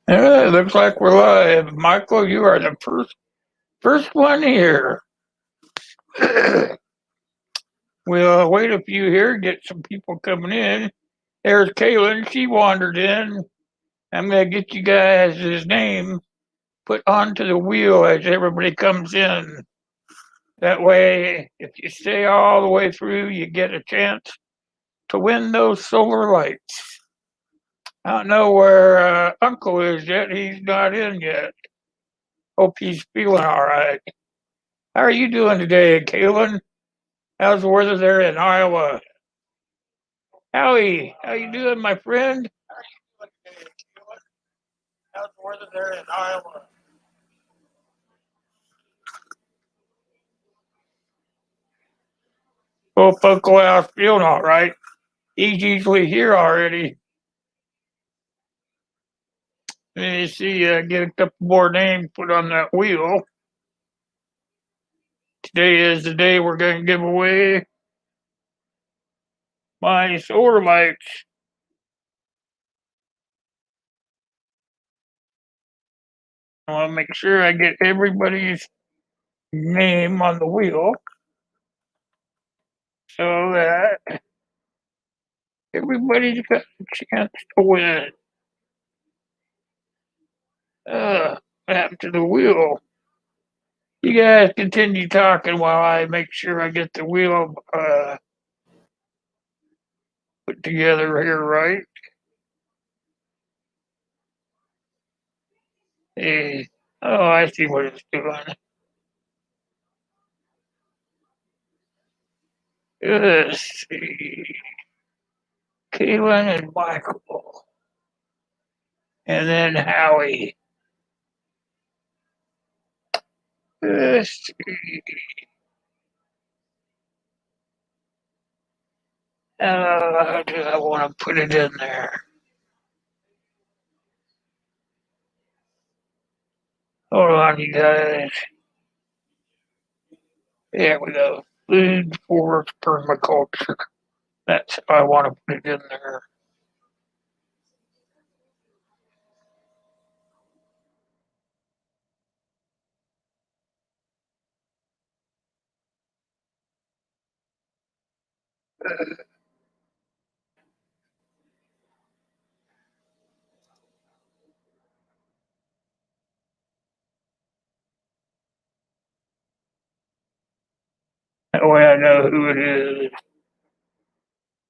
Looks like we're live. Michael, you are the first one here. We'll wait a few here, get some people coming in. There's Kaylin. She wandered in. I'm going to get you guys his name put onto the wheel as everybody comes in. That way, if you stay all the way through, you get a chance to win those solar lights. I don't know where Uncle is yet. He's not in yet. Hope he's feeling all right. How are you doing today, Kaylin? How's the weather there in Iowa? Howie, how you doing, my friend? How's the weather there in Iowa? Hope Uncle Al's feeling all right. He's usually here already. Let me see, get a couple more names put on that wheel. Today is the day we're going to give away my solar lights. I want to make sure I get everybody's name on the wheel so that everybody's got a chance to win. Back to the wheel. You guys continue talking while I make sure I get the wheel put together here right. Hey, oh, I see what it's doing. Let's see. Kaylin and Michael. And then Howie. Let's see. How do I want to put it in there? Hold on, you guys. There we go. Food forest permaculture. That's how I want to put it in there. That way I know who it is.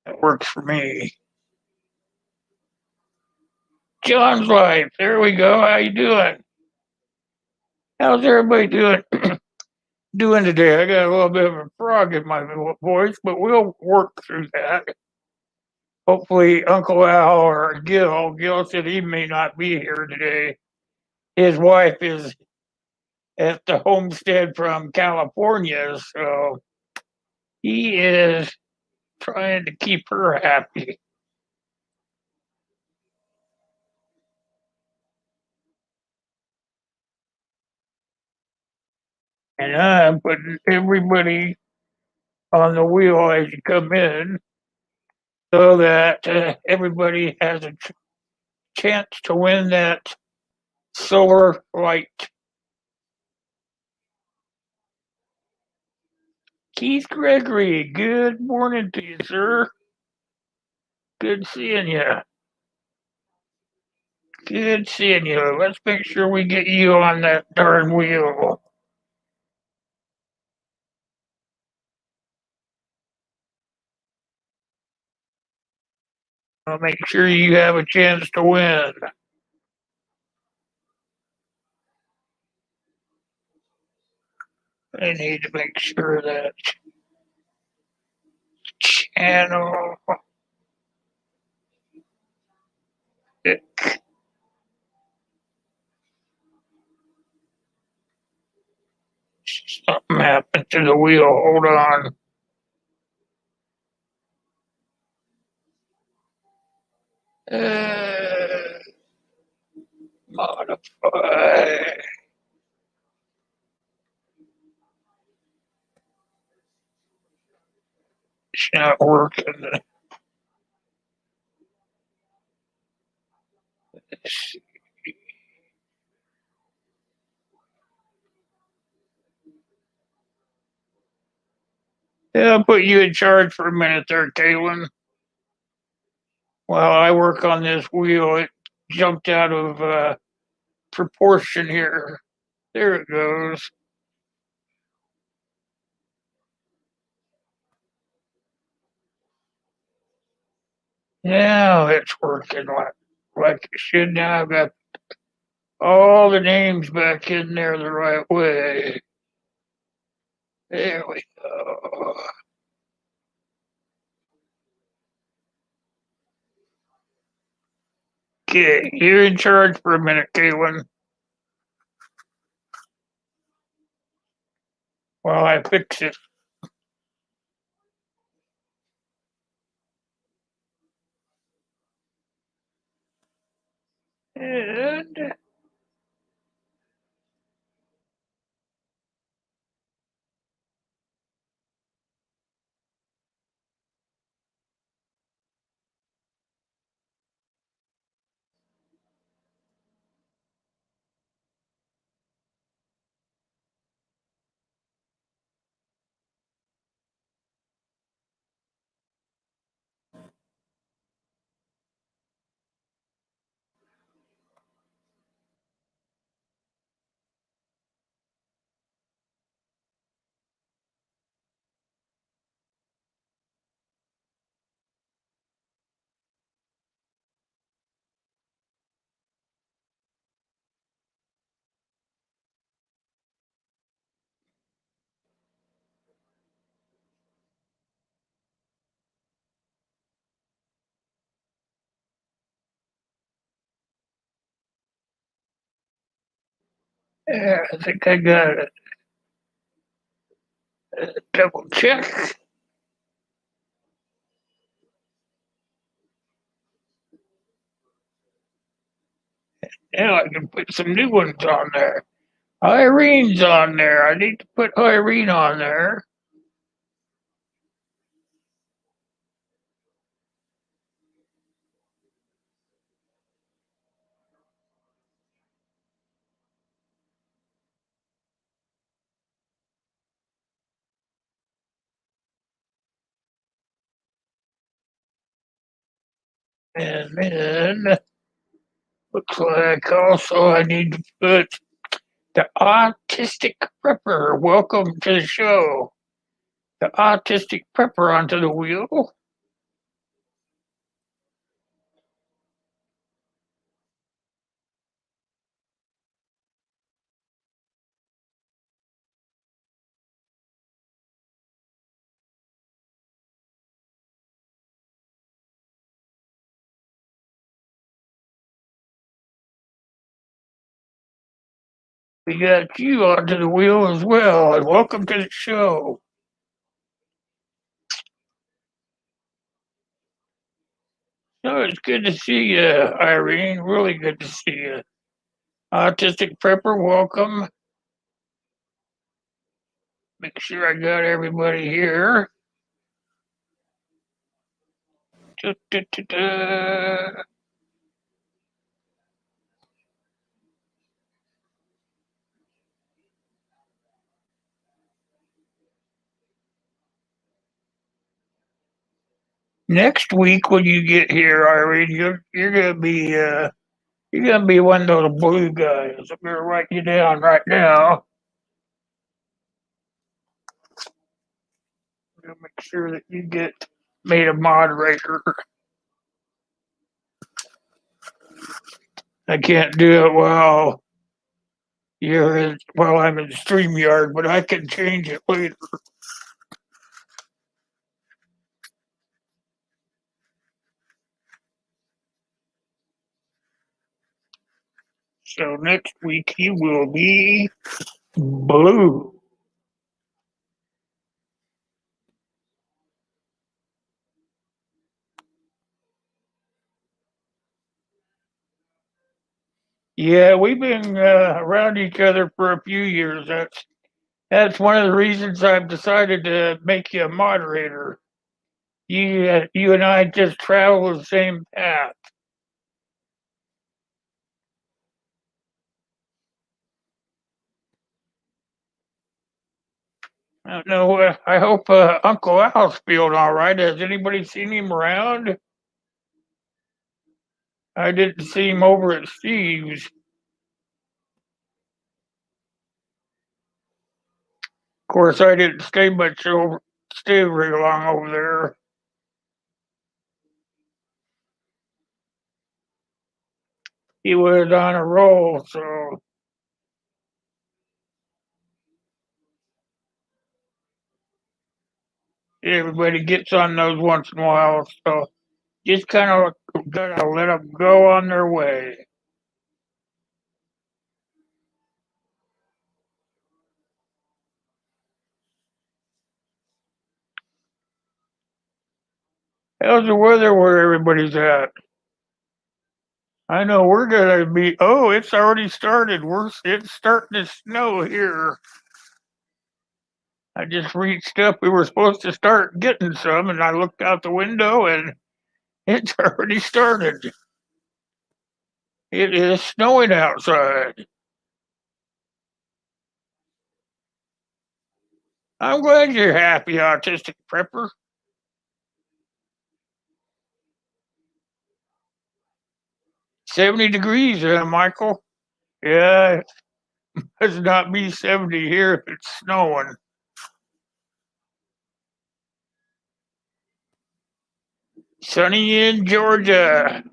That works for me. John's life. There we go. How you doing? How's everybody doing today? I got a little bit of a frog in my voice, but we'll work through that. Hopefully, Uncle Al or Gil said he may not be here today. His wife is at the homestead from California, so he is trying to keep her happy. And I'm putting everybody on the wheel as you come in so that everybody has a chance to win that solar light. Keith Gregory, good morning to you, sir. Good seeing you. Good seeing you. Let's make sure we get you on that darn wheel. I'll make sure you have a chance to win. I need to make sure that channel something happened to the wheel. Hold on. Uh, modify. It's not working. Let's see. Yeah, I'll put you in charge for a minute there, Caitlin. While I work on this wheel, it jumped out of proportion here. There it goes. Now it's working like it should. Now I've got all the names back in there the right way. There we go. Okay, you're in charge for a minute, Caitlin, while I fix it. And yeah, I think I got it. Double check. Now I can put some new ones on there. Irene's on there. I need to put Irene on there. And then looks like also I need to put the autistic prepper. Welcome to the show. The autistic prepper onto the wheel. We got you onto the wheel as well, and welcome to the show. No, it's good to see you, Irene. Really good to see you. Autistic prepper, welcome. Make sure I got everybody here. Da, da, da, da. Next week when you get here, Irene, you're gonna be one of those blue guys. I'm gonna write you down right now. I'm gonna make sure that you get made a moderator. I can't do it while I'm in StreamYard, but I can change it later. So next week he will be blue. Yeah, we've been around each other for a few years. That's one of the reasons I've decided to make you a moderator. You and I just travel the same path. I don't know. I hope Uncle Al's feeling all right. Has anybody seen him around? I didn't see him over at Steve's. Of course, I didn't stay very long over there. He was on a roll, so everybody gets on those once in a while. So just kind of gotta let them go on their way. How's the weather where everybody's at? I know we're gonna be. Oh, it's already started. It's starting to snow here. I just reached up. We were supposed to start getting some, and I looked out the window, and it's already started. It is snowing outside. I'm glad you're happy, autistic prepper. 70 degrees, Michael. Yeah, it must not be 70 here if it's snowing. Sunny in Georgia.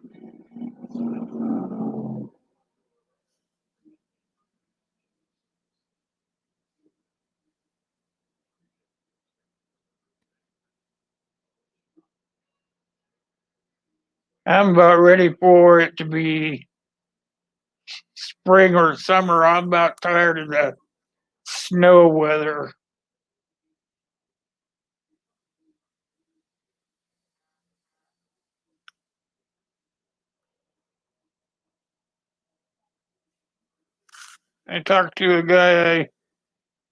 I'm about ready for it to be spring or summer. I'm about tired of the snow weather. I talked to a guy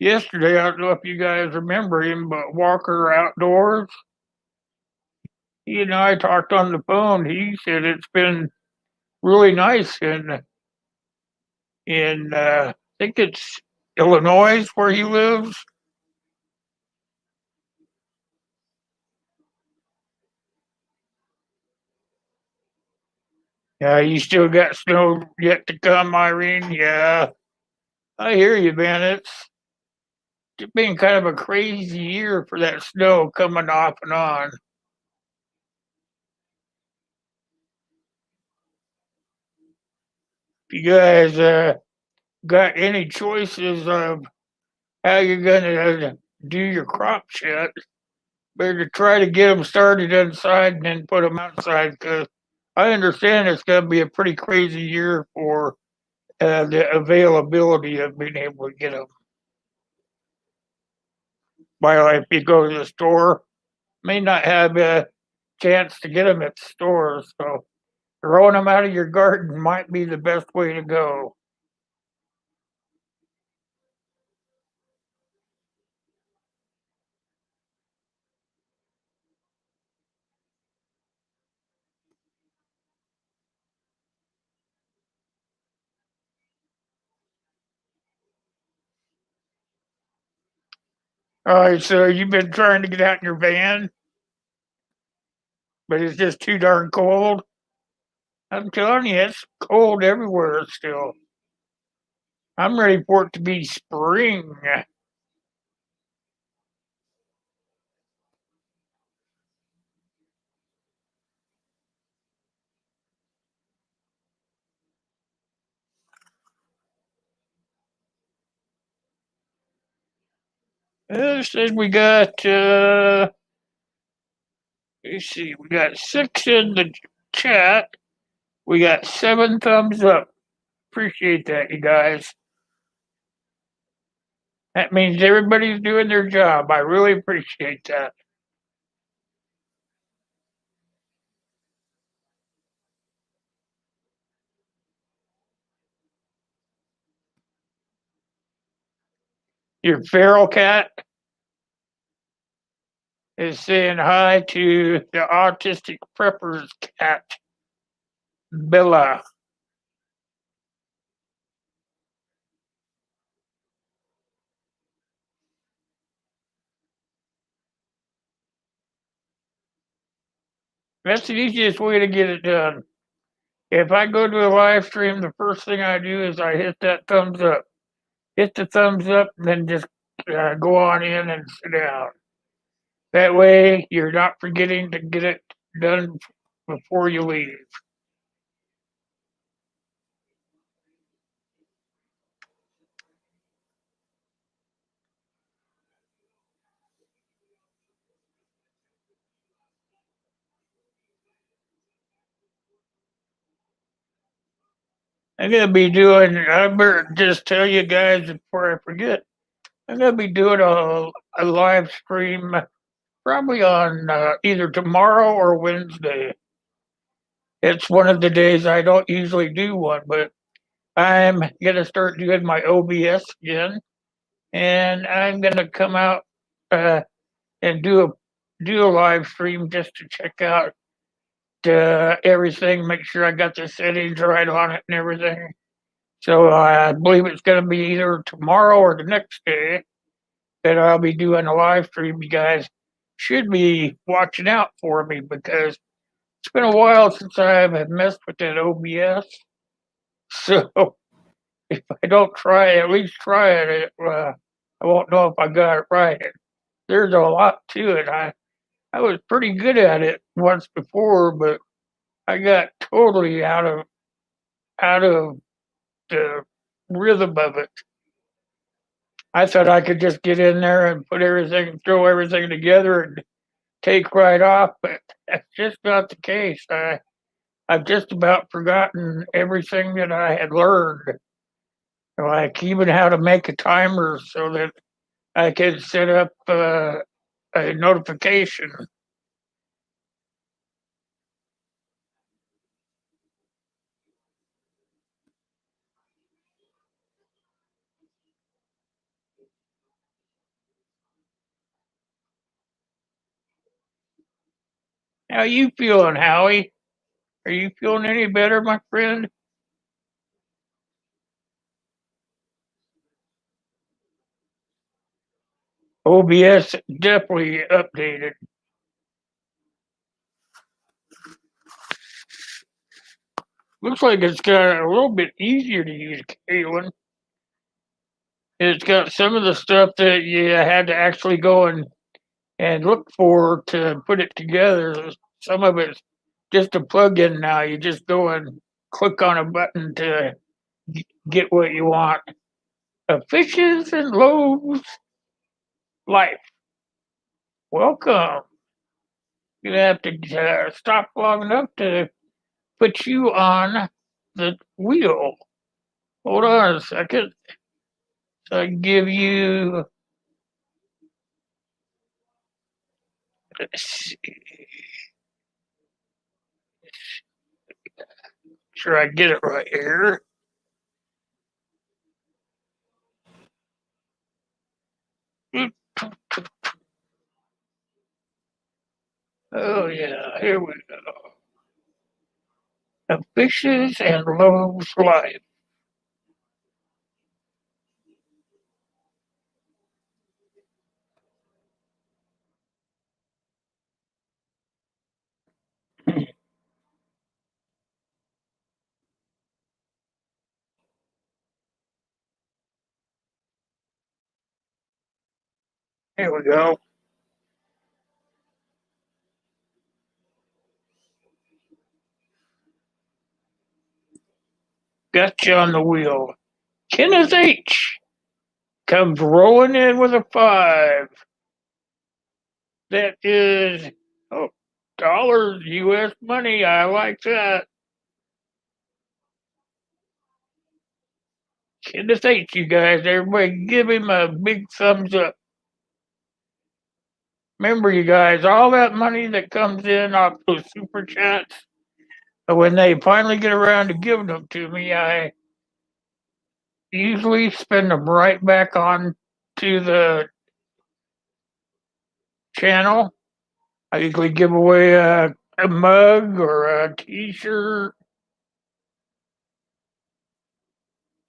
yesterday. I don't know if you guys remember him, but Walker Outdoors. He and I talked on the phone. He said it's been really nice in I think it's Illinois where he lives. Yeah, you still got snow yet to come, Irene. Yeah, I hear you, man. It's been kind of a crazy year for that snow coming off and on. If you guys got any choices of how you're gonna do your crops yet, better try to get them started inside and then put them outside because I understand it's gonna be a pretty crazy year for the availability of being able to get them. While if you go to the store, may not have a chance to get them at the stores, so throwing them out of your garden might be the best way to go. All right, so you've been trying to get out in your van, but it's just too darn cold. I'm telling you, it's cold everywhere still. I'm ready for it to be spring. It says we got, let's see, we got 6 in the chat. We got 7 thumbs up. Appreciate that, you guys. That means everybody's doing their job. I really appreciate that. Your feral cat is saying hi to the autistic prepper's cat, Bella. That's the easiest way to get it done. If I go to a live stream, the first thing I do is I hit that thumbs up. Hit the thumbs up, and then just go on in and sit down. That way, you're not forgetting to get it done before you leave. I'm gonna be doing. I better just tell you guys before I forget. I'm gonna be doing a live stream probably on either tomorrow or Wednesday. It's one of the days I don't usually do one, but I'm gonna start doing my OBS again, and I'm gonna come out uh, and do a live stream just to check out everything, make sure I got the settings right on it and everything. So I believe it's gonna be either tomorrow or the next day that I'll be doing a live stream. You guys should be watching out for me because it's been a while since I have messed with that OBS. So if I don't try, at least try it, I won't know if I got it right. There's a lot to it. I was pretty good at it once before, but I got totally out of the rhythm of it. I thought I could just get in there and put everything, throw everything together and take right off, but that's just not the case. I've just about forgotten everything that I had learned, like even how to make a timer so that I could set up a notification. How you feeling, Howie? Are you feeling any better, my friend? OBS definitely updated. Looks like it's got a little bit easier to use, Caitlin. It's got some of the stuff that you had to actually go and look for to put it together. Some of it's just a plug-in now. You just go and click on a button to get what you want. Fishes and loaves life. Welcome. You have to stop long enough to put you on the wheel. Hold on a second. So I give you. Let's see. Sure, I get it right here. Oh yeah, here we go. Fishes and loaves life. Here we go. Got you on the wheel. Kenneth H. comes rolling in with a 5. That is dollars, U.S. money. I like that. Kenneth H, you guys, everybody give him a big thumbs up. Remember, you guys, all that money that comes in off those super chats, when they finally get around to giving them to me, I usually spend them right back on to the channel. I usually give away a mug or a t-shirt,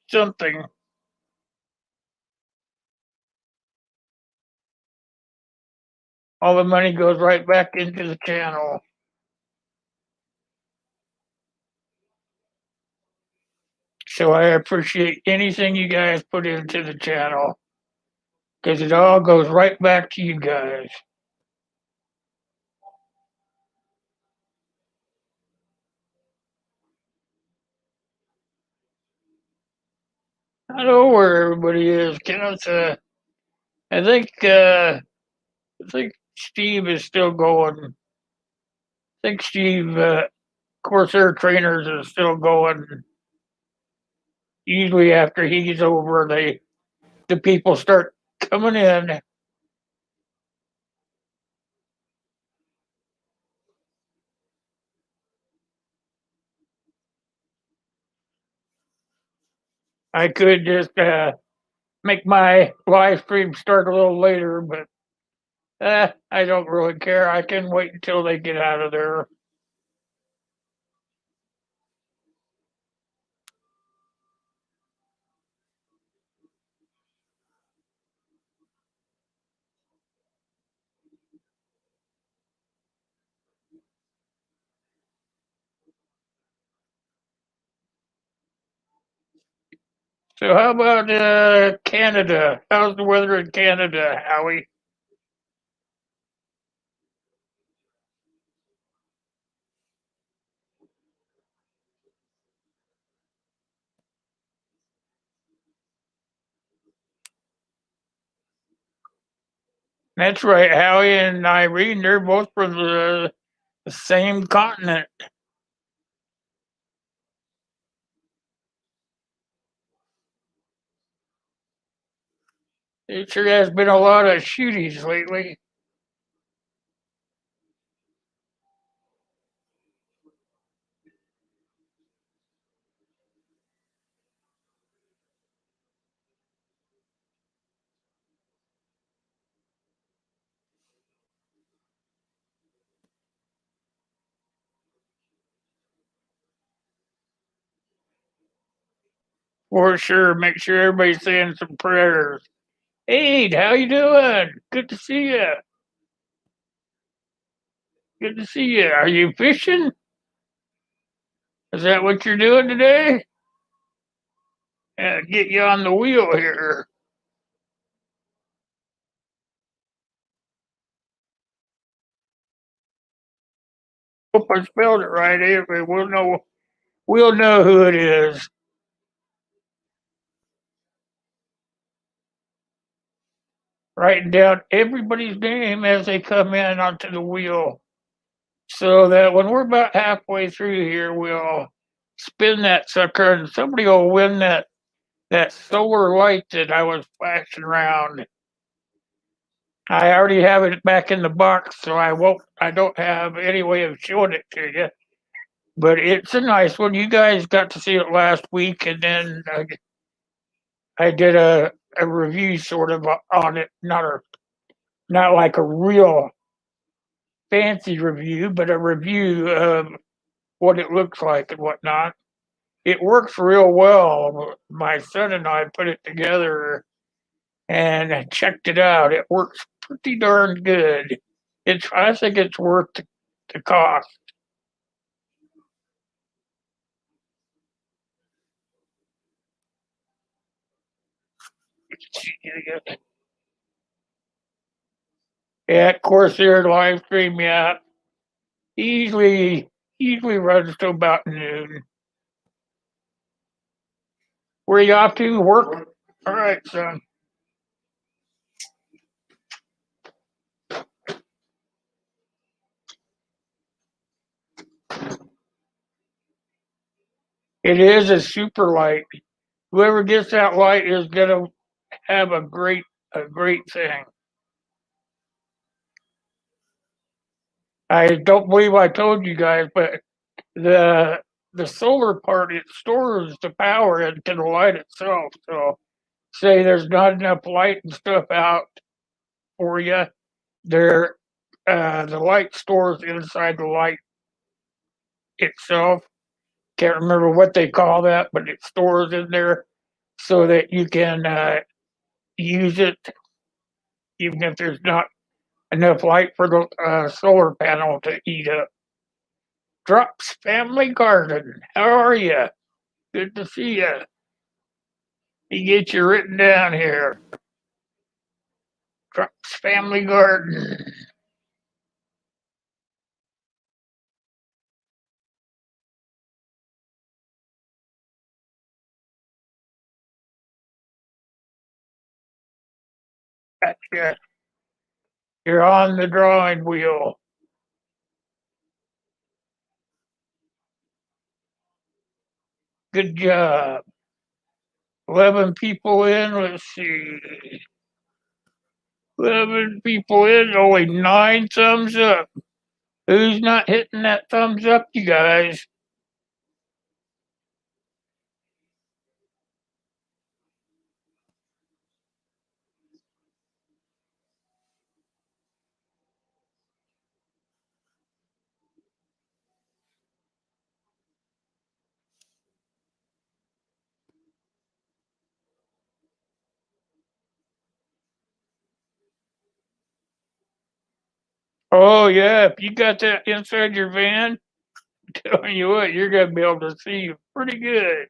something. All the money goes right back into the channel. So I appreciate anything you guys put into the channel because it all goes right back to you guys. I don't know where everybody is. Kenneth, I think Steve is still going. I think Steve, Corsair Trainers is still going. Usually after he's over, the people start coming in. I could just make my live stream start a little later, but I don't really care. I can wait until they get out of there. So how about Canada? How's the weather in Canada, Howie? That's right, Howie and Irene. They're both from the same continent. It sure has been a lot of shooties lately. For sure. Make sure everybody's saying some prayers. Hey, how you doing? Good to see you. Good to see you. Are you fishing? Is that what you're doing today? Get you on the wheel here. Hope I spelled it right. Anyway, we'll know. We'll know who it is. Writing down everybody's name as they come in onto the wheel, so that when we're about halfway through here, we'll spin that sucker, and somebody will win that solar light that I was flashing around. I already have it back in the box, so I don't have any way of showing it to you. But it's a nice one. You guys got to see it last week, and then I did a review sort of on it. Not like a real fancy review, but a review of what it looks like and whatnot. It works real well. My son and I put it together and checked it out. It works pretty darn good. I think it's worth the cost. Yeah, Corsair live stream, yeah. Easily runs to about noon. Where you off to? Work? All right, son. It is a super light. Whoever gets that light is gonna have a great thing. I don't believe I told you guys, but the the solar part, it stores the power into the light itself. So say there's not enough light and stuff out for you, there the light stores inside the light itself. Can't remember what they call that, but it stores in there so that you can use it even if there's not enough light for the solar panel to eat up. Drops Family Garden, how are you? Good to see you. He get you written down here. Trump's Family Garden. Gotcha. You're on the drawing wheel. Good job. 11 people in. Let's see. 11 people in. Only 9 thumbs up. Who's not hitting that thumbs up, you guys? Oh, yeah. If you got that inside your van, telling you what, you're going to be able to see pretty good.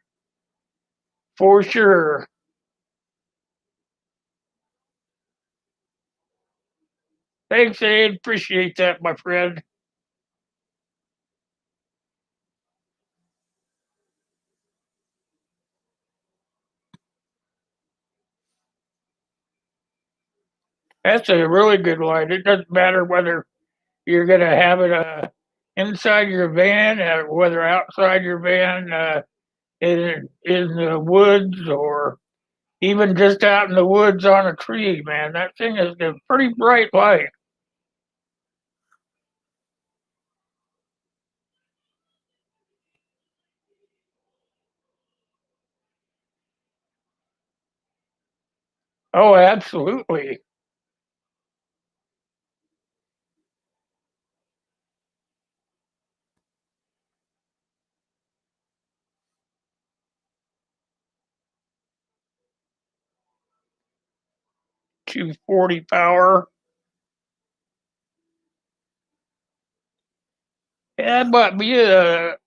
For sure. Thanks, Ed. Appreciate that, my friend. That's a really good light. It doesn't matter whether you're going to have it inside your van, whether outside your van, in the woods, or even just out in the woods on a tree, man. That thing is a pretty bright light. Oh, absolutely. 240 power. Yeah, I bought me a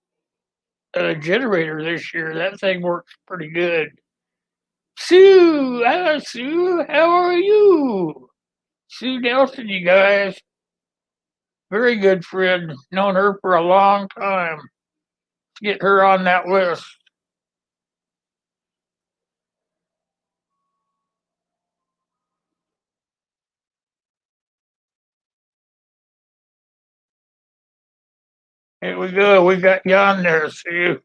generator this year. That thing works pretty good. Sue, Sue, how are you? Sue Nelson, you guys. Very good friend. Known her for a long time. Get her on that list. Here we go. We got you on there, Sue.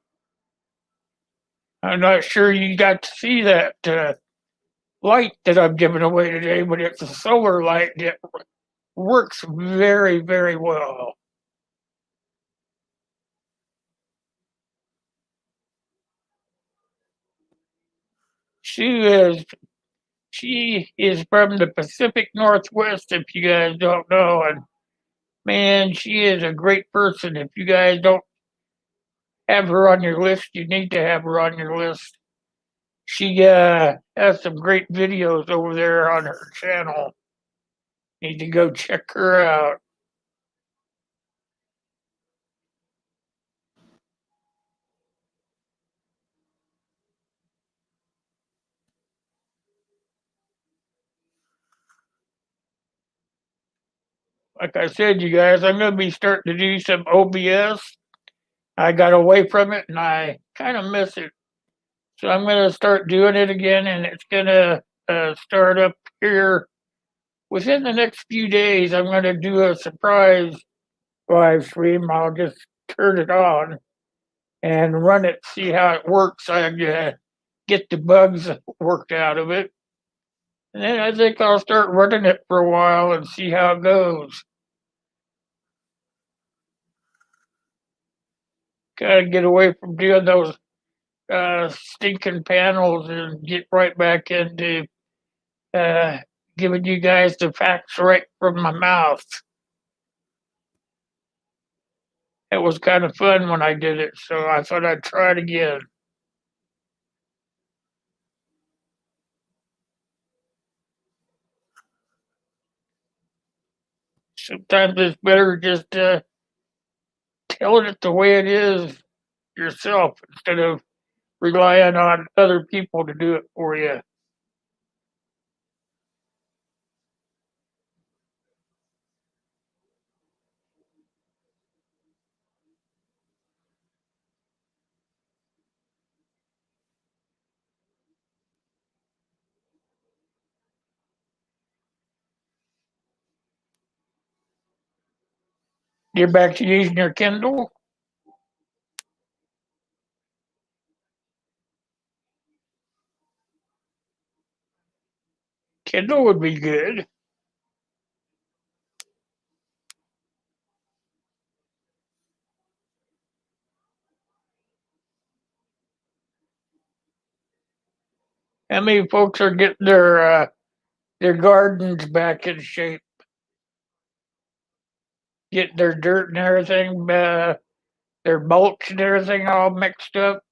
I'm not sure you got to see that light that I'm giving away today, but it's a solar light that works very, very well. She is she is from the Pacific Northwest, if you guys don't know, and man, she is a great person. If you guys don't have her on your list, you need to have her on your list. She has some great videos over there on her channel. Need to go check her out. Like I said, you guys, I'm gonna be starting to do some OBS. I got away from it and I kind of miss it. So I'm gonna start doing it again, and it's gonna start up here within the next few days. I'm gonna do a surprise live stream. I'll just turn it on and run it, see how it works. I get the bugs worked out of it. And then I think I'll start running it for a while and see how it goes. Gotta get away from doing those stinking panels and get right back into uh, giving you guys the facts right from my mouth. It was kind of fun when I did it, so I thought I'd try it again. Sometimes it's better just telling it the way it is yourself instead of relying on other people to do it for you. You're back to using your Kindle? Kindle would be good. How many folks are getting their gardens back in shape, getting their dirt and everything, their mulch and everything all mixed up,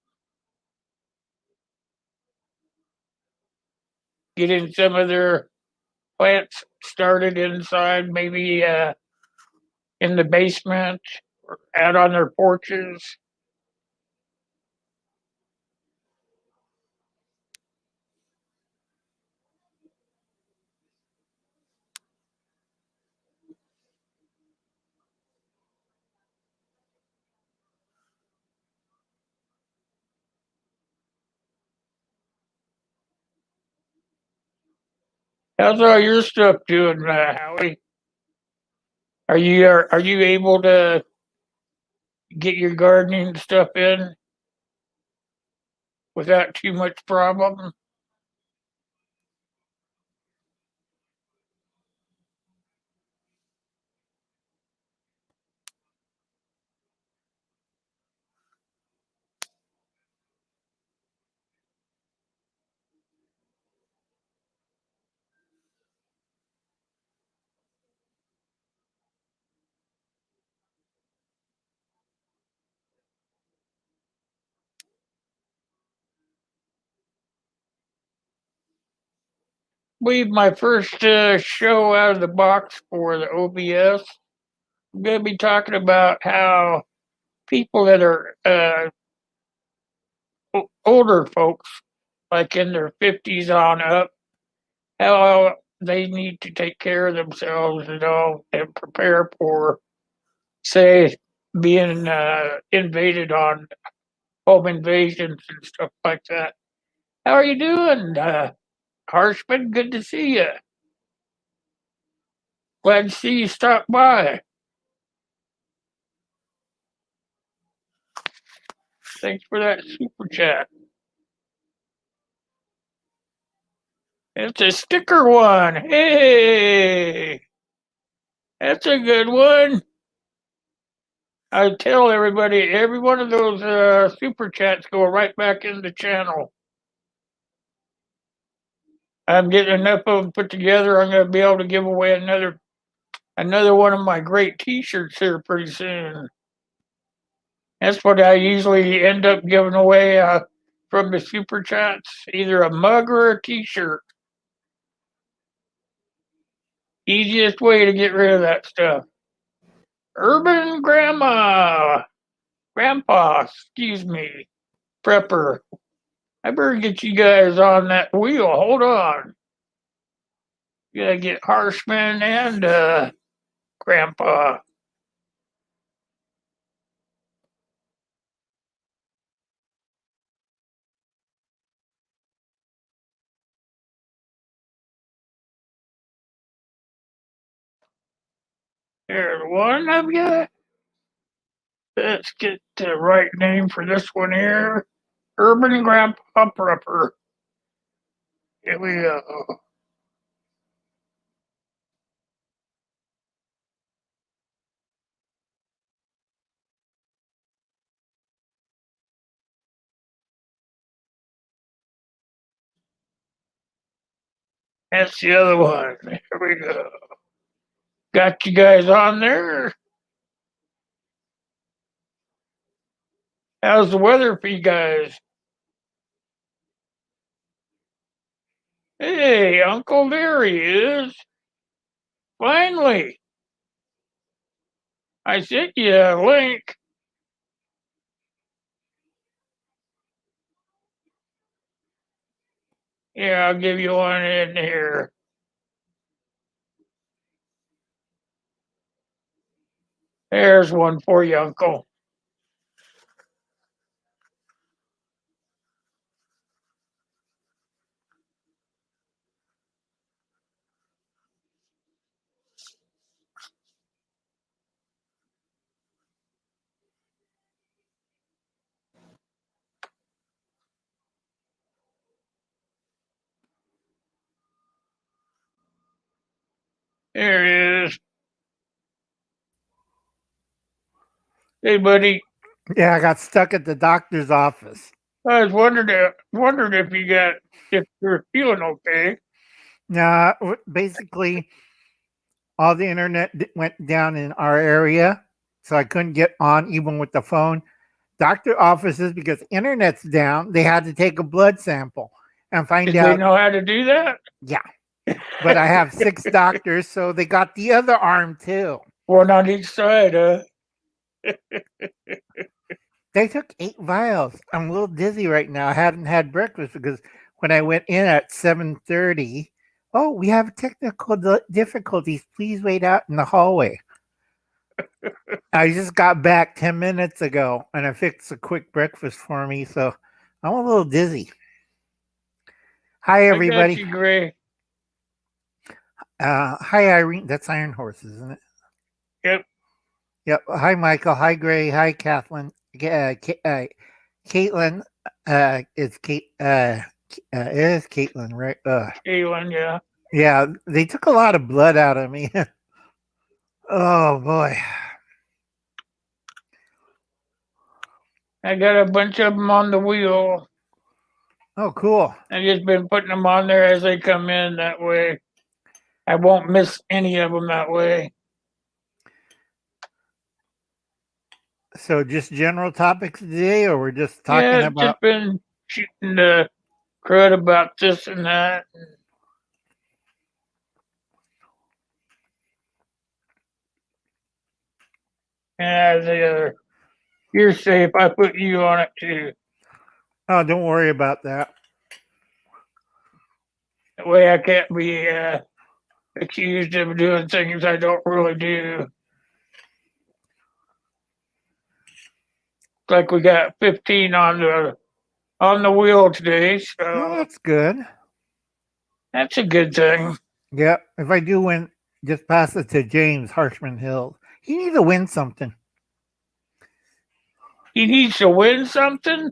getting some of their plants started inside, maybe in the basement or out on their porches. How's all your stuff doing, Howie? Are you able to get your gardening stuff in without too much problem? Believe my first show out of the box for the OBS. I'm going to be talking about how people that are older folks, like in their 50s on up, how they need to take care of themselves and all and prepare for, say, being invaded on home invasions and stuff like that. How are you doing, Harshman? Good to see you. Glad to see you stop by. Thanks for that super chat. It's a sticker one. Hey, that's a good one. I tell everybody, every one of those super chats go right back in the channel. I'm getting enough of them put together. I'm going to be able to give away another one of my great T-shirts here pretty soon. That's what I usually end up giving away from the super chats, either a mug or a T-shirt. Easiest way to get rid of that stuff. Urban Grandpa, excuse me, Prepper. I better get you guys on that wheel. Hold on. You gotta get Harshman and Grandpa. There's one of you. Let's get the right name for this one here. Urban Grandpa Prepper. Here we go. That's the other one. Here we go. Got you guys on there. How's the weather for you guys? Hey, Uncle, there he is. Finally. I sent you a link. Yeah, I'll give you one in here. There's one for you, Uncle. There it is. Hey, buddy. Yeah, I got stuck at the doctor's office. I was wondering if you're feeling okay. Now, basically, all the internet went down in our area, so I couldn't get on even with the phone. Doctor offices, because internet's down, they had to take a blood sample and find Did they out. know how to do that? Yeah, but I have 6 doctors, so they got the other arm too. One on each side, huh? They took 8 vials. I'm a little dizzy right now. I hadn't had breakfast because when I went in at 7:30, oh, we have technical difficulties. Please wait out in the hallway. I just got back 10 minutes ago and I fixed a quick breakfast for me, so I'm a little dizzy. Hi, I got everybody. you, Gray. Hi, Irene. That's Iron Horse, isn't it? Yep. Yep. Hi, Michael. Hi, Gray. Hi, Kathleen. Caitlin. It's Kate. It is Caitlin, right? Caitlin, yeah. Yeah. They took a lot of blood out of me. Oh boy. I got a bunch of them on the wheel. Oh, cool. I just been putting them on there as they come in. That way, I won't miss any of them. That way. So, just general topics today, or we're just talking about? Just been shooting the crud about this and that. Yeah, you're safe. I put you on it too. Oh, don't worry about that. That way, I can't be accused of doing things I don't really do. Like we got 15 on the wheel today, so Oh, that's good. that's a good thing. Yep. If I do win, just pass it to James Harshman Hill. He needs to win something. He needs to win something.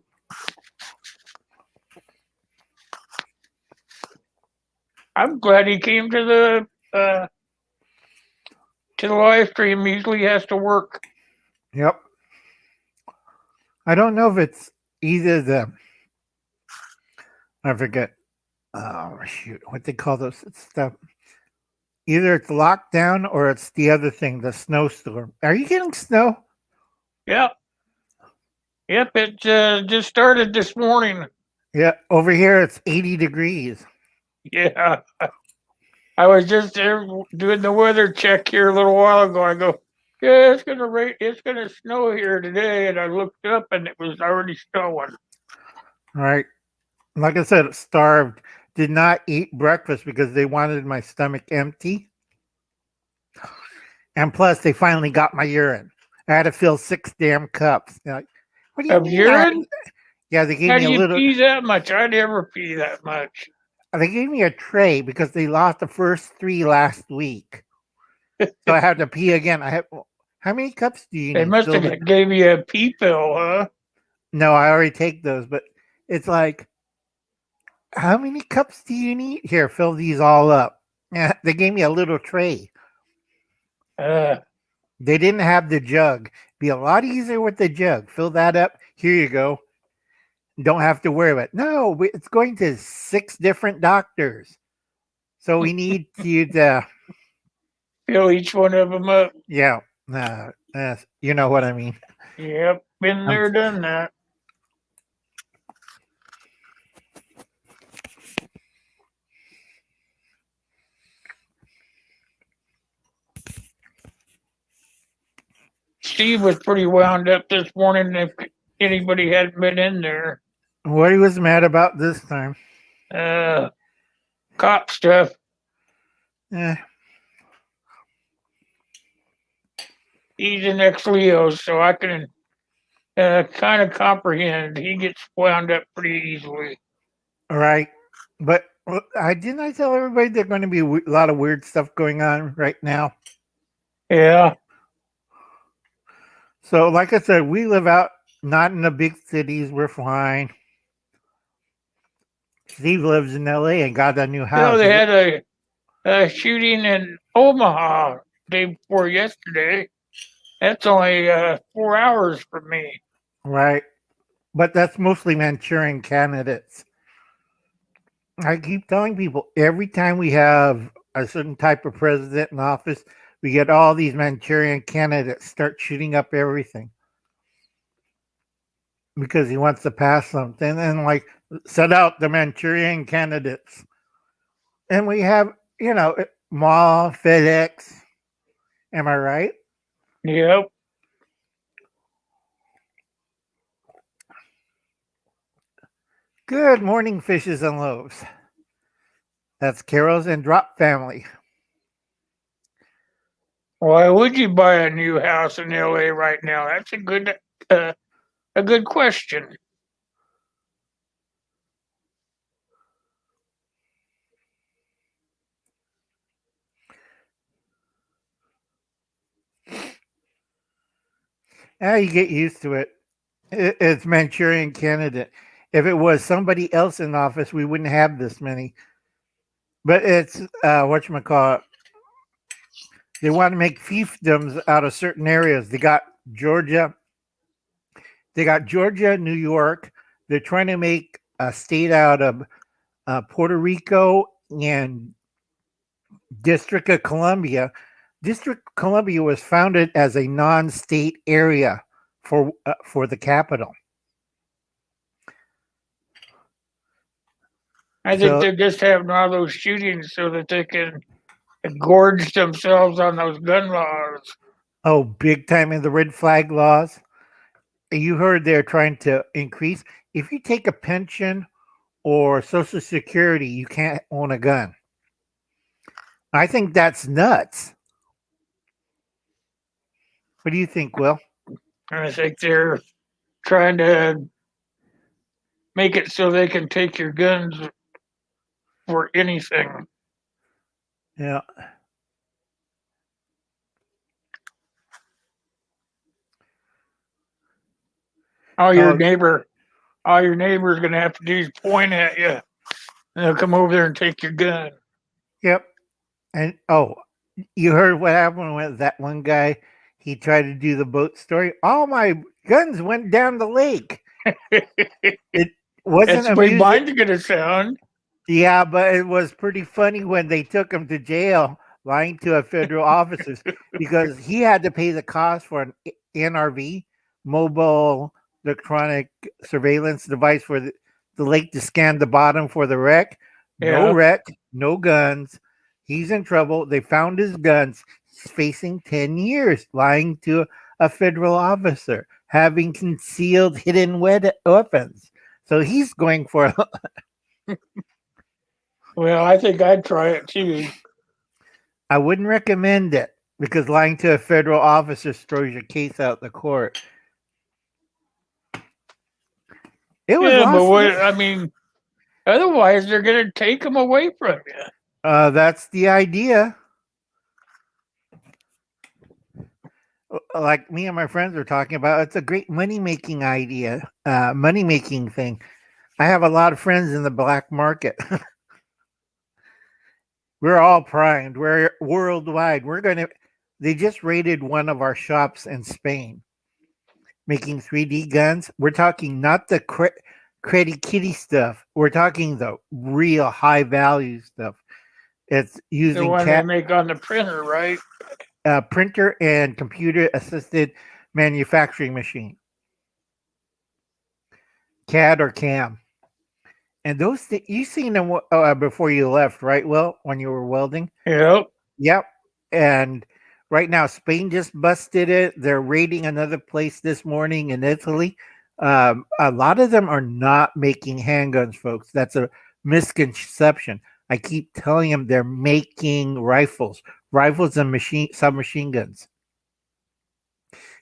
I'm glad he came to the live stream. Usually he has to work. Yep. I don't know if it's either I forget. Oh shoot, what they call those stuff. Either it's lockdown or it's the other thing, the snowstorm. Are you getting snow? Yep. Yep, it just started this morning. Yeah, over here it's 80 degrees. Yeah. I was just there doing the weather check here a little while ago. I go, yeah, it's gonna rain. It's gonna snow here today, and I looked up and it was already snowing. All right. Like I said, starved. Did not eat breakfast because they wanted my stomach empty. And plus, they finally got my urine. I had to fill 6 damn cups. Like, what do you Of mean? urine? Yeah, they gave How me do a you little. pee that much? I never pee that much. They gave me a tray because they lost the first 3 last week. So I had to pee again. How many cups do you They need? must have gave you a pee pill, huh? No, I already take those, but it's like, how many cups do you need? Here, fill these all up. Yeah, they gave me a little tray. They didn't have the jug. Be a lot easier with the jug. Fill that up. Here you go. Don't have to worry about it. No, it's going to 6 different doctors. So we need you to fill each one of them up. Yeah. You know what I mean. Yep. Been there, done that. Steve was pretty wound up this morning if anybody hadn't been in there. What he was mad about this time? cop stuff. Eh, He's an ex-Leo, so I can kind of comprehend. He gets wound up pretty easily. all right. But I tell everybody there's going to be a lot of weird stuff going on right now. Yeah. So, like I said, we live out not in the big cities. We're fine. Steve lives in LA and got a new house. They had a shooting in Omaha day before yesterday. That's only 4 hours from me. Right. But that's mostly Manchurian candidates. I keep telling people every time we have a certain type of president in office, we get all these Manchurian candidates start shooting up everything because he wants to pass something and like set out the Manchurian candidates. And we have, Mall, FedEx. Am I right? Yep. Good morning, fishes and loaves. That's Carol's and Drop family. Why would you buy a new house in LA right now? That's a good question. You get used to it. It's Manchurian candidate. If it was somebody else in office, we wouldn't have this many. But it's whatchamacallit. They want to make fiefdoms out of certain areas. They got Georgia, New York. They're trying to make a state out of Puerto Rico and District of Columbia. District of Columbia was founded as a non-state area for the capital. I think they're just having all those shootings so that they can gorge themselves on those gun laws. Oh, big time in the red flag laws. You heard they're trying to increase. If you take a pension or Social Security, you can't own a gun. I think that's nuts. What do you think, Will? I think they're trying to make it so they can take your guns for anything. Yeah. All your neighbor's going to have to do is point at you. And they'll come over there and take your gun. Yep. And you heard what happened with that one guy? He tried to do the boat story. All my guns went down the lake. It wasn't That's the way mine's going to sound. Yeah, but it was pretty funny when they took him to jail lying to a federal officer because he had to pay the cost for an NRV, mobile electronic surveillance device for the lake to scan the bottom for the wreck. No wreck, no guns. He's in trouble. They found his guns. He's facing 10 years lying to a federal officer, having concealed hidden weapons. So he's going for Well, I think I'd try it too. I wouldn't recommend it because lying to a federal officer throws your case out the court. It was awesome. Otherwise they're going to take them away from you. That's the idea. Like me and my friends were talking about, it's a great money-making idea, money-making thing. I have a lot of friends in the black market. We're all primed. We're worldwide. They just raided one of our shops in Spain, making 3D guns. We're talking not the creddy kitty stuff. We're talking the real high value stuff. It's using the one they make on the printer, right? Printer and computer assisted manufacturing machine, CAD or CAM. And those you seen them before you left, right? Well, when you were welding. Yep. And right now, Spain just busted it. They're raiding another place this morning in Italy. A lot of them are not making handguns, folks. That's a misconception. I keep telling them they're making rifles and submachine guns,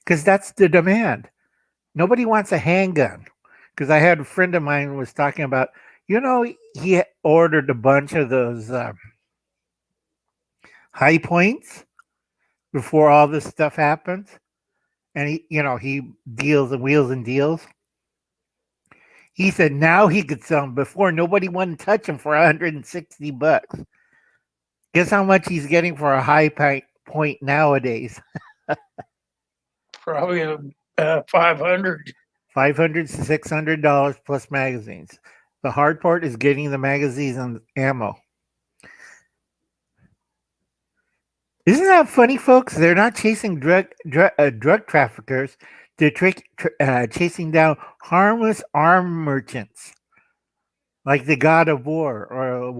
because that's the demand. Nobody wants a handgun. Because I had a friend of mine was talking about, he ordered a bunch of those high points before all this stuff happens, and he deals and wheels and deals. He said now he could sell them. Before, nobody wanted to touch them for $160. Guess how much he's getting for a high point nowadays? Probably 500. $500 to $600 plus magazines. The hard part is getting the magazines and ammo. Isn't that funny, folks? They're not chasing drug traffickers. They're chasing down harmless arm merchants, like the God of War or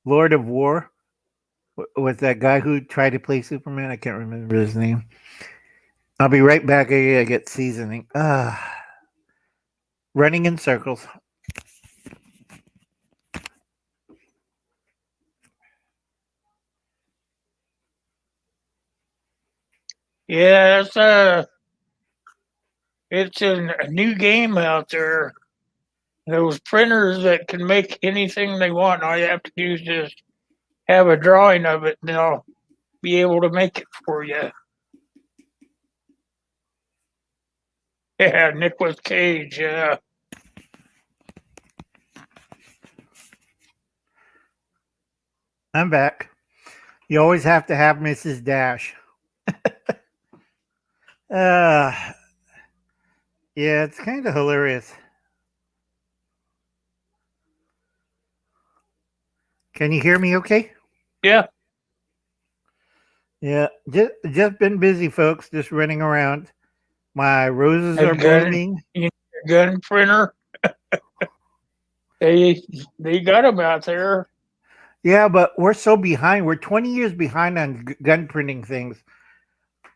Lord of War. Was that guy who tried to play Superman? I can't remember his name. I'll be right back. I gotta get seasoning. Running in circles. Yeah, it's a new game out there. Those printers that can make anything they want. All you have to do is just have a drawing of it, and they'll be able to make it for you. Yeah, Nicolas Cage. Yeah. I'm back. You always have to have Mrs. Dash. Yeah, it's kind of hilarious. Can you hear me okay? Yeah. Yeah, just been busy, folks, just running around. My roses are blooming. Gun printer. They got them out there. Yeah, but we're so behind. We're 20 years behind on gun printing things.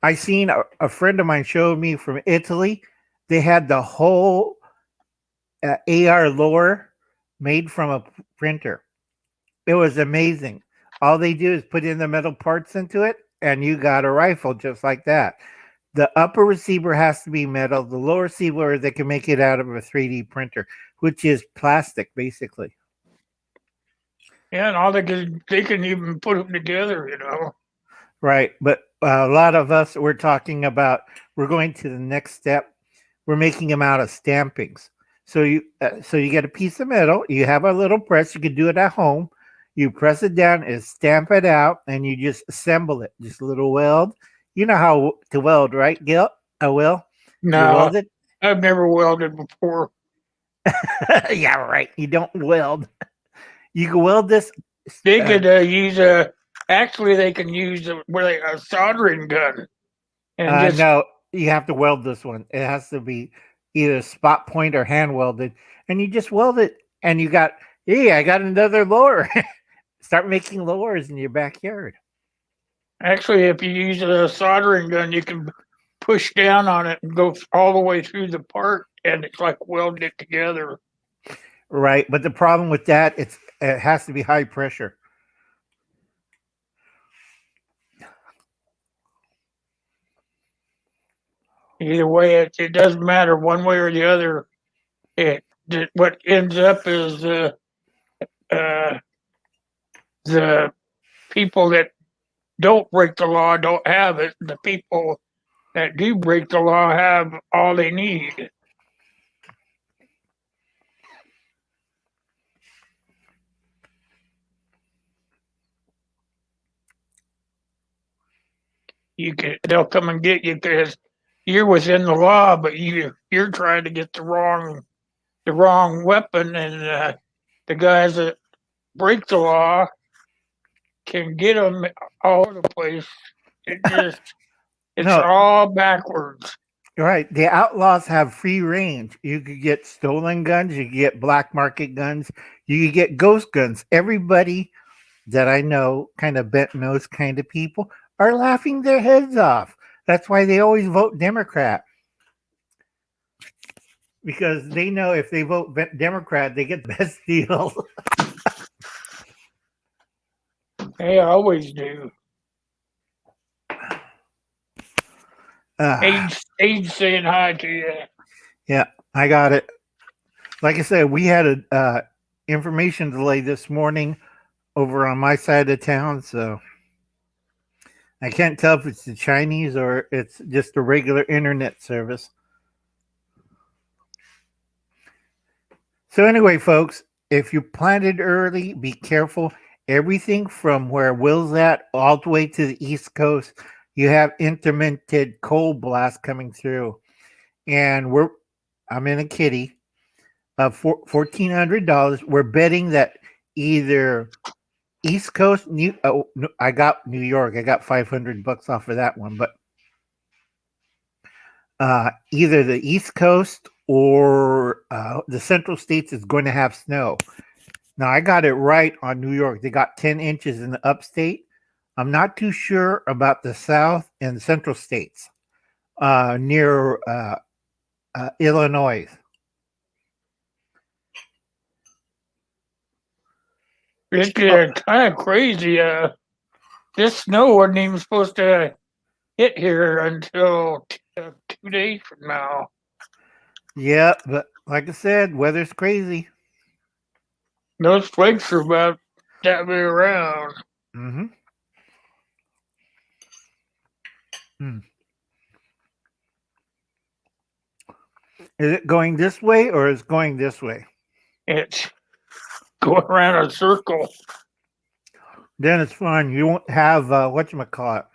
I seen a friend of mine showed me from Italy. They had the whole AR lore made from a printer. It was amazing. All they do is put in the metal parts into it, and you got a rifle just like that. The upper receiver has to be metal. The lower receiver, they can make it out of a 3D printer, which is plastic, basically. Yeah, and all they can even put them together, Right, but a lot of us, we're talking about, we're going to the next step. We're making them out of stampings. So you get a piece of metal. You have a little press. You can do it at home. You press it down and stamp it out, and you just assemble it. Just a little weld. You know how to weld, right, Gil? Will? No, welded? I've never welded before. Yeah, right. You don't weld. You can weld this. They could use actually, they can use a soldering gun. And no, you have to weld this one. It has to be either spot point or hand welded. And you just weld it, and you got, hey, I got another lower. Start making lowers in your backyard. Actually, if you use a soldering gun, you can push down on it and go all the way through the part, and it's like welding it together. Right, but the problem with that, it has to be high pressure. Either way, it doesn't matter one way or the other. What ends up is the people that don't break the law don't have it. The people that do break the law have all they need. They'll come and get you because you're within the law, but you're trying to get the wrong weapon, and the guys that break the law can get them all over the place. It's all backwards. Right. The outlaws have free range. You could get stolen guns. You could get black market guns. You could get ghost guns. Everybody that I know, kind of bent nose kind of people, are laughing their heads off. That's why they always vote Democrat. because they know if they vote Democrat, they get the best deal. They always do. Age saying hi to you. Yeah, I got it. Like I said, we had a information delay this morning over on my side of town, so I can't tell if it's the Chinese or it's just a regular internet service. So anyway, folks, if you planted early, be careful. Everything from where Will's at all the way to the East Coast, you have intermittent cold blast coming through. And I'm in a kitty of $1,400. We're betting that either East Coast, I got New York. I got $500 off of that one, but either the East Coast or the Central States is going to have snow. Now, I got it right on New York. They got 10 inches in the upstate. I'm not too sure about the South and Central States near Illinois. It's kind of crazy. This snow wasn't even supposed to hit here until 2 days from now. Yeah, but like I said, weather's crazy. Those flakes are about that way around. Mm-hmm. Is it going this way or is it going this way? It's going around a circle. Then it's fun. You won't have whatchamacallit.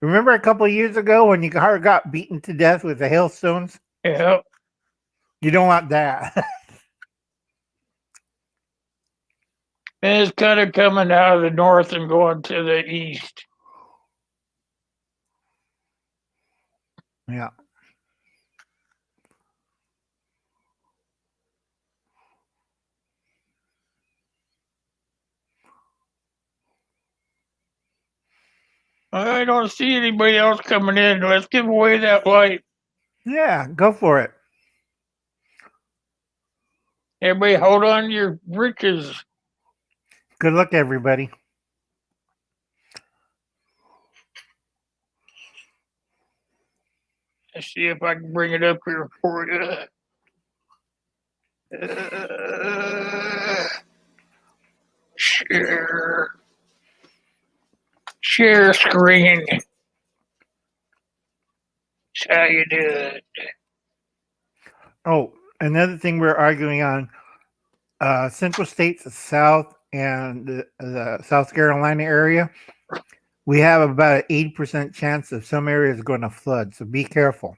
Remember a couple of years ago when your car got beaten to death with the hailstones? Yeah. You don't want that. And it's kind of coming out of the north and going to the east. Yeah. I don't see anybody else coming in. Let's give away that light. Yeah, go for it. Everybody hold on to your britches. Good luck, everybody. Let's see if I can bring it up here for you. Share screen. That's how you do it. Oh, another thing we're arguing on, Central States, the South, and the South Carolina area, we have about an 80% chance of some areas going to flood, so be careful.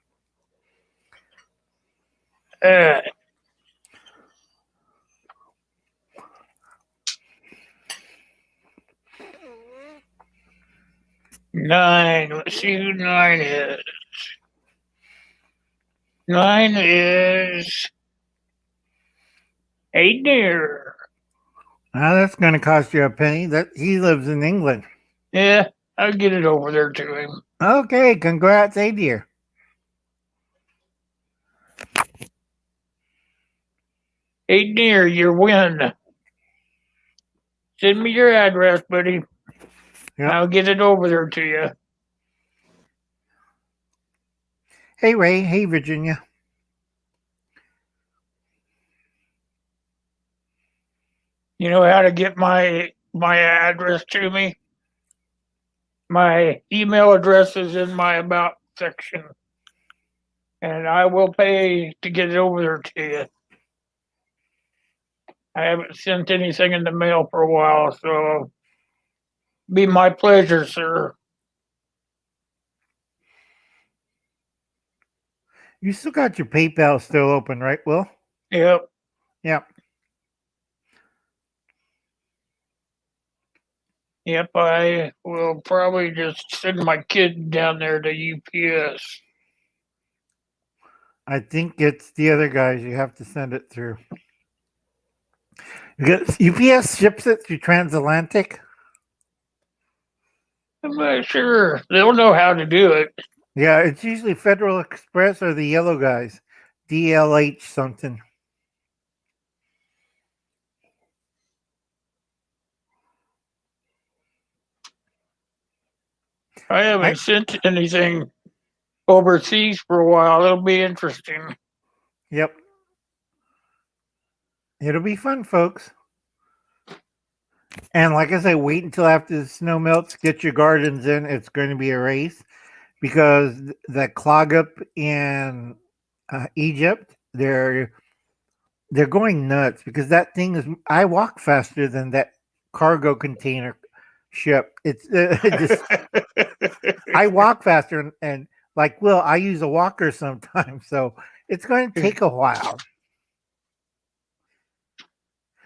Nine. Let's see who 9 is. 9 is Adir. Now that's going to cost you a penny. That he lives in England. Yeah, I'll get it over there to him. Okay, congrats, Adir. Adir, you win. Send me your address, buddy. Yep. I'll get it over there to you. Hey, Ray. Hey, Virginia. You know how to get my address to me? My email address is in my About section. And I will pay to get it over there to you. I haven't sent anything in the mail for a while, so be my pleasure, sir. You still got your PayPal still open, right, Will? Yep. Yep. Yep, I will probably just send my kid down there to UPS. I think it's the other guys you have to send it through. Because UPS ships it through Transatlantic. I'm not sure. They'll know how to do it. Yeah, it's usually Federal Express or the yellow guys. DLH something. I haven't sent anything overseas for a while. It'll be interesting. Yep. It'll be fun, folks. And like I say, wait until after the snow melts, get your gardens in. It's going to be a race because the clog up in Egypt, they're going nuts because that thing is. I walk faster than that cargo container ship. It's just I walk faster and like Will, I use a walker sometimes, so it's going to take a while.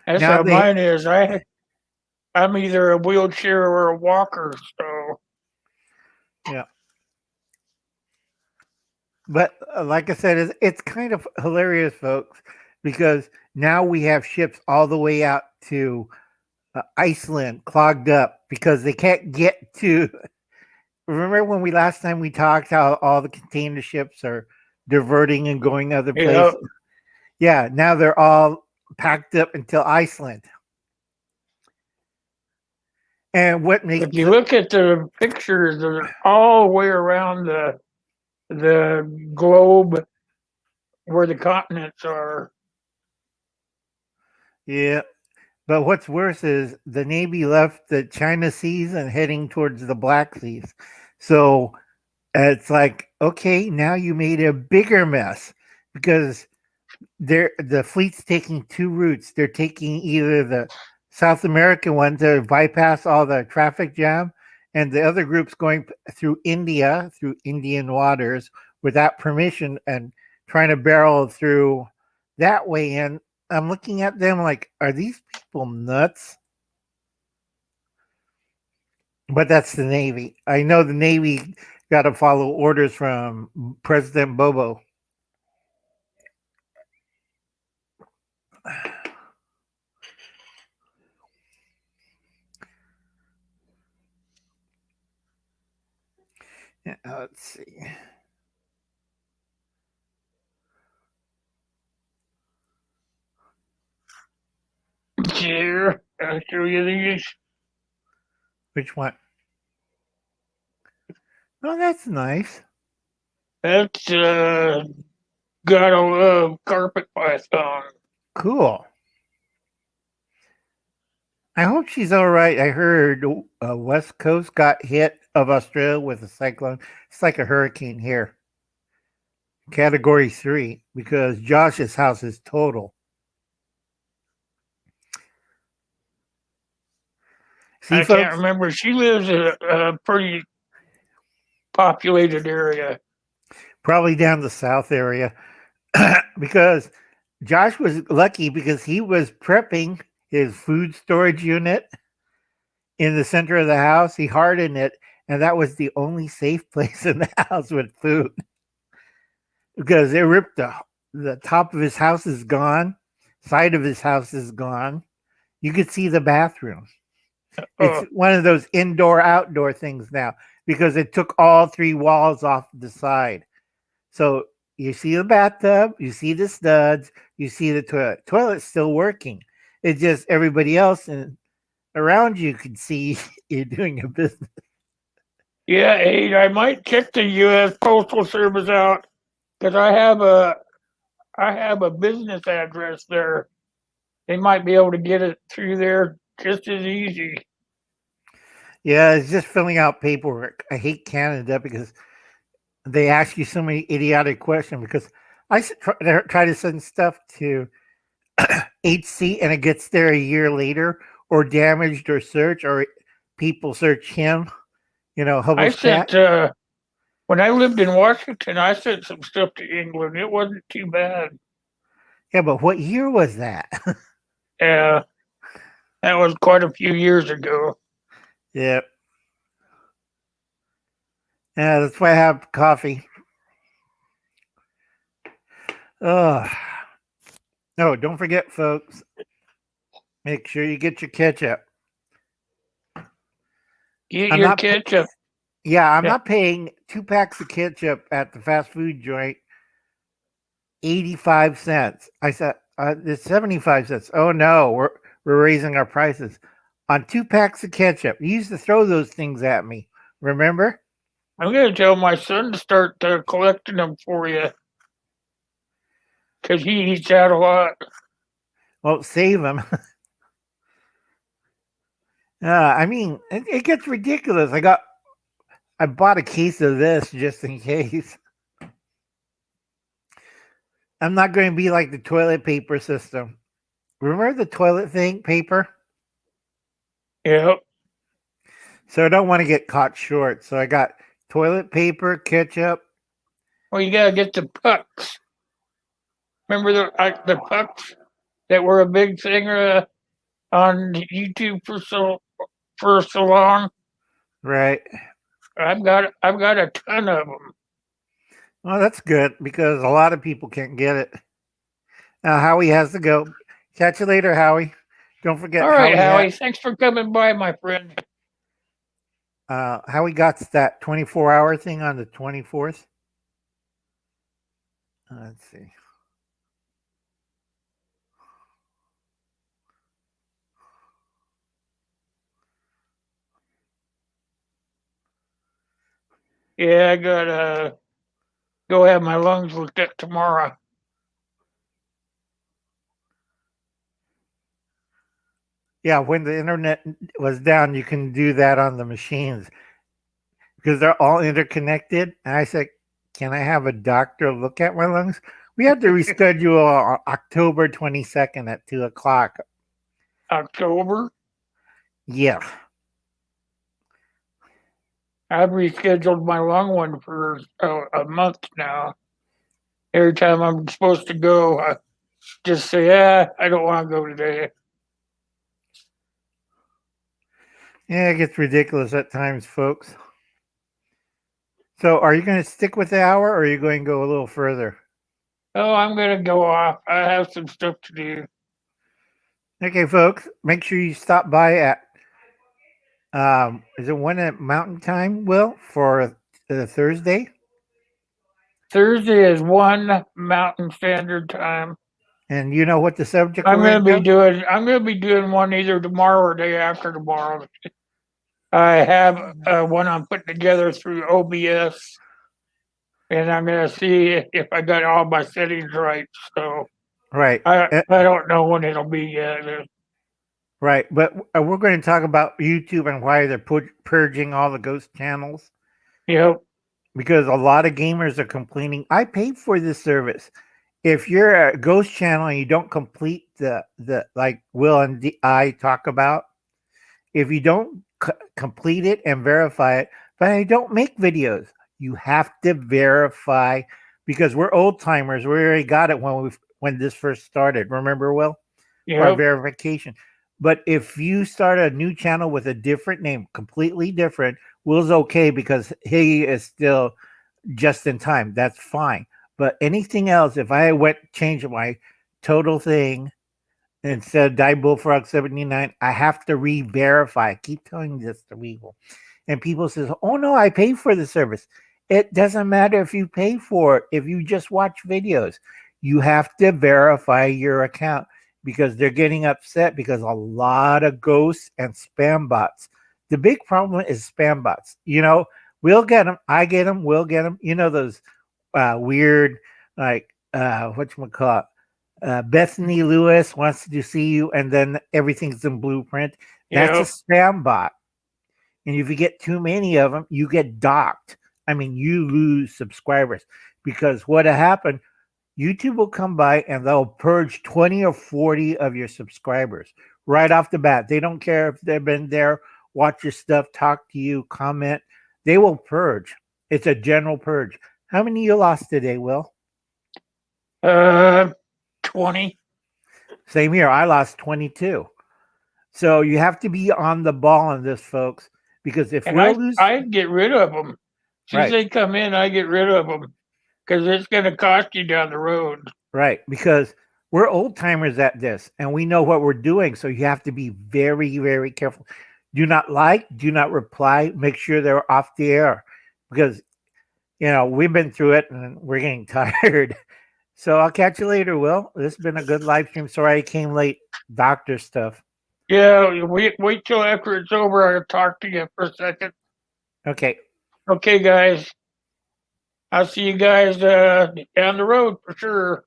That's how mine is. I'm either a wheelchair or a walker, so yeah. But like I said, it's kind of hilarious, folks, because now we have ships all the way out to Iceland clogged up because they can't get to. Remember when last time we talked how all the container ships are diverting and going other places? Yeah, now they're all packed up until Iceland. And what makes if you look at the pictures, they're all the way around the globe where the continents are. Yeah. But what's worse is the Navy left the China Seas and heading towards the Black Seas. So it's like, okay, now you made a bigger mess because the fleet's taking two routes. They're taking either the South American one to bypass all the traffic jam, and the other group's going through India, through Indian waters without permission and trying to barrel through that way in. I'm looking at them like, are these people nuts? But that's the Navy. I know the Navy got to follow orders from President Bobo. Yeah, let's see. Here, I'll show you these. Which one? Oh, that's nice. That's gotta love carpet python. Cool. I hope she's all right. I heard West Coast got hit of Australia with a cyclone. It's like a hurricane here. Category 3 because Josh's house is total. See, I can't remember. She lives in a pretty populated area. Probably down the south area because Josh was lucky because he was prepping his food storage unit in the center of the house. He hardened it, and that was the only safe place in the house with food because it ripped the top of his house is gone, side of his house is gone. You could see the bathroom. It's one of those indoor outdoor things now because it took all three walls off the side. So you see the bathtub, you see the studs, you see the toilet. Toilet's still working. It's just everybody else around you can see you're doing a business. Yeah, Aid, I might check the U.S. Postal Service out because I have a business address there. They might be able to get it through there just as easy. Yeah, it's just filling out paperwork. I hate Canada because they ask you so many idiotic questions because I try to send stuff to HC and it gets there a year later or damaged or search or people search him. You know, I sent, when I lived in Washington, I sent some stuff to England. It wasn't too bad. Yeah, but what year was that? Yeah, that was quite a few years ago. Yeah. Yeah, that's why I have coffee. Oh, no, don't forget, folks. Make sure you get your ketchup. Get your ketchup. I'm not paying 2 packs of ketchup at the fast food joint 85 cents. I said, it's 75 cents. Oh no, we're raising our prices on 2 packs of ketchup. You used to throw those things at me. Remember? I'm gonna tell my son to start collecting them for you, cause he eats out a lot. Well, save them. I mean, it gets ridiculous. I bought a case of this just in case. I'm not going to be like the toilet paper system. Remember the toilet thing, paper? Yep. So I don't want to get caught short. So I got toilet paper, ketchup. Well, you gotta get the pucks. Remember the pucks that were a big thing on YouTube for so long? Right. I've got a ton of them. Well, that's good because a lot of people can't get it. Now, Howie has to go. Catch you later, Howie. Don't forget All right, Howie. Thanks for coming by, my friend. Howie got that 24-hour thing on the 24th. Let's see. Yeah, I gotta go have my lungs looked at tomorrow. Yeah, when the internet was down, you can do that on the machines because they're all interconnected. And I said, can I have a doctor look at my lungs? We had to reschedule on October 22nd at 2 o'clock. October? Yeah. I've rescheduled my lung one for a month now. Every time I'm supposed to go, I just say, I don't want to go today. Yeah, it gets ridiculous at times, folks. So are you going to stick with the hour or are you going to go a little further? Oh, I'm going to go off. I have some stuff to do. Okay, folks, make sure you stop by at, is it 1 at Mountain Time, Will, for Thursday? Thursday is 1 Mountain Standard Time. And you know what the subject I'm going to be doing one either tomorrow or day after tomorrow. I have one I'm putting together through OBS, and I'm going to see if I got all my settings right. So right. I don't know when it'll be yet. Right, but we're going to talk about YouTube and why they're purging all the ghost channels. Yep. Because a lot of gamers are complaining, I paid for this service. If you're a ghost channel and you don't complete the like Will and I talk about, if you don't complete it and verify it, but I don't make videos, you have to verify because we're old timers. We already got it when this first started. Remember, Will? Yep. Our verification. But if you start a new channel with a different name, completely different, Will's okay because he is still just in time. That's fine. But anything else, if I change my total thing and said Die Bullfrog 79, I have to re-verify. I keep telling this to people. And people says, oh no, I paid for the service. It doesn't matter if you pay for it. If you just watch videos, you have to verify your account because they're getting upset because a lot of ghosts and spam bots. The big problem is spam bots. You know, we'll get them. I get them. We'll get them. You know, those weird, like, whatchamacallit? Bethany Lewis wants to see you, and then everything's in blueprint. That's a spam bot. And if you get too many of them, you get docked. I mean, you lose subscribers because what happened, YouTube will come by and they'll purge 20 or 40 of your subscribers right off the bat. They don't care if they've been there, watch your stuff, talk to you, comment. They will purge. It's a general purge. How many you lost today, Will? 20. Same here. I lost 22. So you have to be on the ball on this, folks, because if we lose, I get rid of them. As soon as they come in, I get rid of them because it's going to cost you down the road. Right, because we're old timers at this, and we know what we're doing. So you have to be very, very careful. Do not like, do not reply. Make sure they're off the air because, you know, we've been through it and we're getting tired. So I'll catch you later, Will. This has been a good live stream. Sorry I came late. Doctor stuff. Yeah, wait till after it's over. I'll talk to you for a second. Okay. Okay, guys. I'll see you guys down the road for sure.